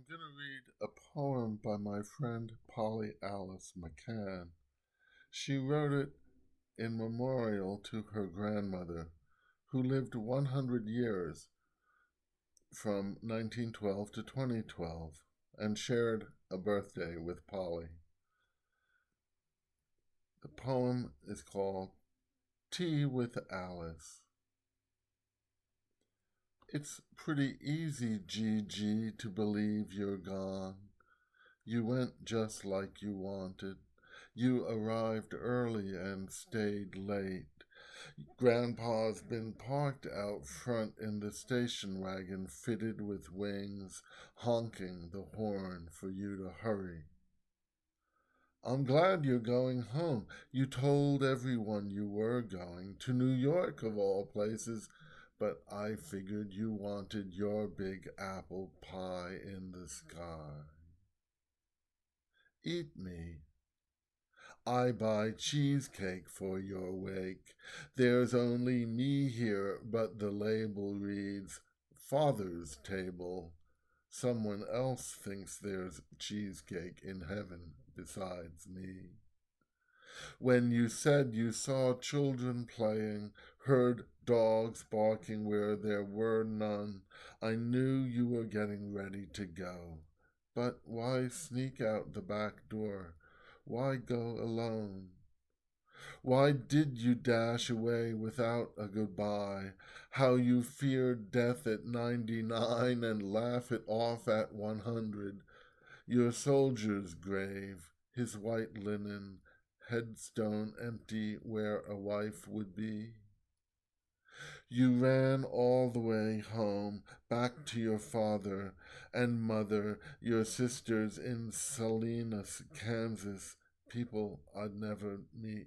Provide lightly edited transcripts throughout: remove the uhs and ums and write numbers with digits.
I'm going to read a poem by my friend Polly Alice McCann. She wrote it in memorial to her grandmother, who lived 100 years from 1912 to 2012 and shared a birthday with Polly. The poem is called Tea with Alice. It's pretty easy, Gigi, to believe you're gone. You went just like you wanted. You arrived early and stayed late. Grandpa's been parked out front in the station wagon fitted with wings, honking the horn for you to hurry. I'm glad you're going home. You told everyone you were going, to New York of all places, but I figured you wanted your big apple pie in the sky. Eat me. I buy cheesecake for your wake. There's only me here, but the label reads Father's Table. Someone else thinks there's cheesecake in heaven besides me. When you said you saw children playing, heard dogs barking where there were none, I knew you were getting ready to go. But why sneak out the back door? Why go alone? Why did you dash away without a goodbye? How you feared death at 99 and laugh it off at 100. Your soldier's grave, his white linen, headstone empty where a wife would be. You ran all the way home, back to your father and mother, your sisters in Salinas, Kansas, people I'd never meet.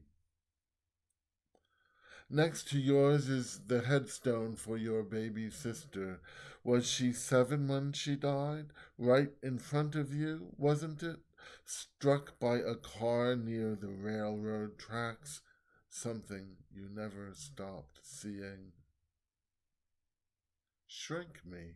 Next to yours is the headstone for your baby sister. Was she 7 when she died? Right in front of you, wasn't it? Struck by a car near the railroad tracks, something you never stopped seeing. Shrink me.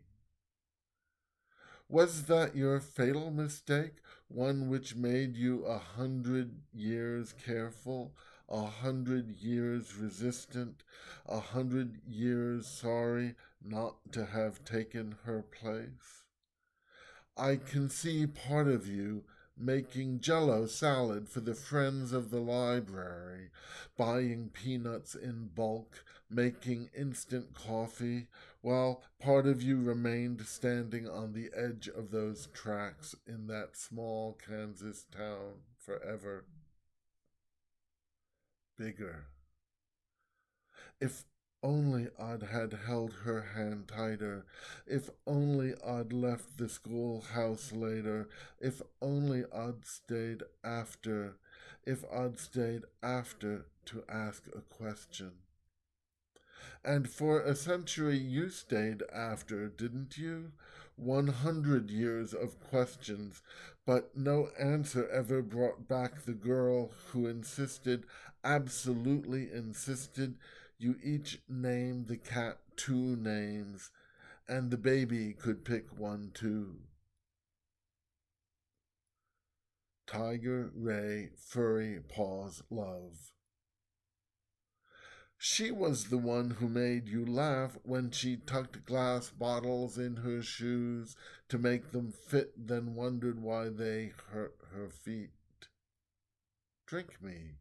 Was that your fatal mistake, one which made you 100 years careful, 100 years resistant, 100 years sorry not to have taken her place? I can see part of you making Jell-O salad for the friends of the library, buying peanuts in bulk, making instant coffee, while part of you remained standing on the edge of those tracks in that small Kansas town forever. Bigger. If only I'd had held her hand tighter. If only I'd left the schoolhouse later. If only I'd stayed after. If I'd stayed after to ask a question. And for a century you stayed after, didn't you? 100 years of questions, but no answer ever brought back the girl who insisted, absolutely insisted, you each named the cat 2 names, and the baby could pick one too. Tiger, Ray, Furry Paws, Love. She was the one who made you laugh when she tucked glass bottles in her shoes to make them fit, then wondered why they hurt her feet. Drink me.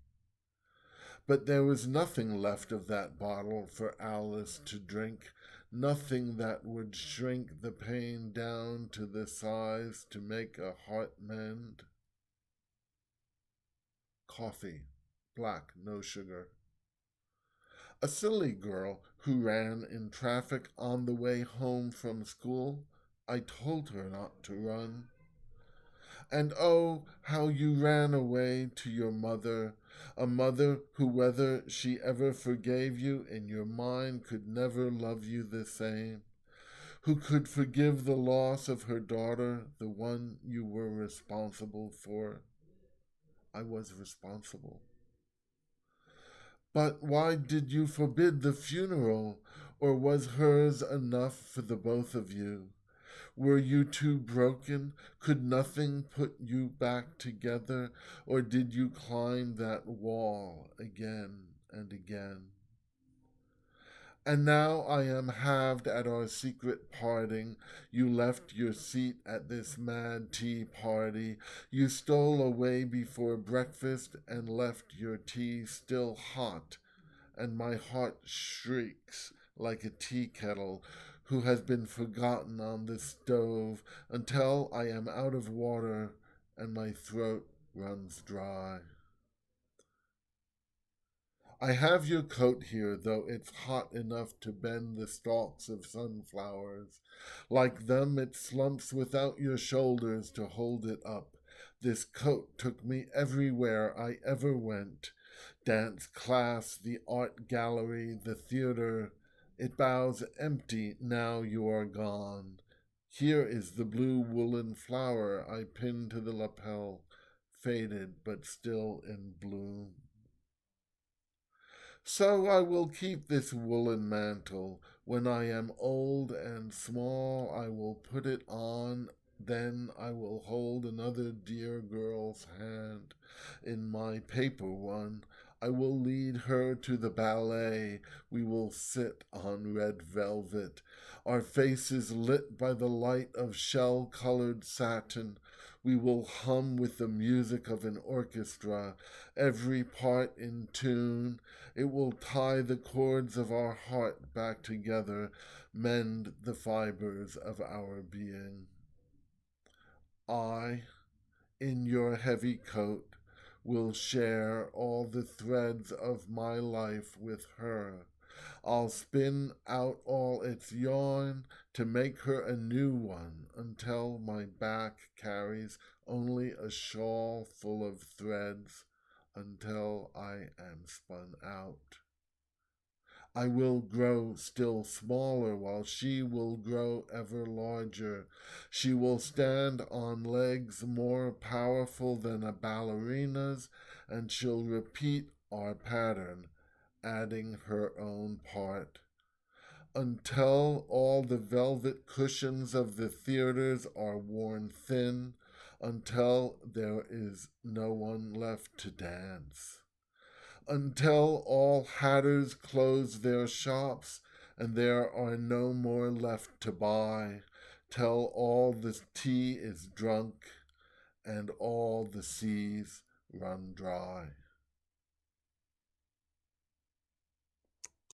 But there was nothing left of that bottle for Alice to drink, nothing that would shrink the pain down to the size to make a heart mend. Coffee, black, no sugar. A silly girl who ran in traffic on the way home from school. I told her not to run. And oh, how you ran away to your mother, a mother who, whether she ever forgave you in your mind, could never love you the same, who could forgive the loss of her daughter, the one you were responsible for. I was responsible. But why did you forbid the funeral, or was hers enough for the both of you? Were you too broken? Could nothing put you back together? Or did you climb that wall again and again? And now I am halved at our secret parting. You left your seat at this mad tea party. You stole away before breakfast and left your tea still hot. And my heart shrieks like a tea kettle who has been forgotten on the stove until I am out of water and my throat runs dry. I have your coat here, though it's hot enough to bend the stalks of sunflowers. Like them, it slumps without your shoulders to hold it up. This coat took me everywhere I ever went. Dance class, the art gallery, the theater. It bows empty now you are gone. Here is the blue woolen flower I pinned to the lapel, faded but still in bloom. So I will keep this woolen mantle. When I am old and small, I will put it on. Then I will hold another dear girl's hand in my paper one. I will lead her to the ballet. We will sit on red velvet, our faces lit by the light of shell-colored satin. We will hum with the music of an orchestra, every part in tune. It will tie the chords of our heart back together, mend the fibers of our being. I, in your heavy coat, will share all the threads of my life with her. I'll spin out all its yarn to make her a new one until my back carries only a shawl full of threads until I am spun out. I will grow still smaller while she will grow ever larger. She will stand on legs more powerful than a ballerina's, and she'll repeat our pattern, adding her own part. Until all the velvet cushions of the theaters are worn thin, until there is no one left to dance. Until all hatters close their shops and there are no more left to buy, till all the tea is drunk and all the seas run dry.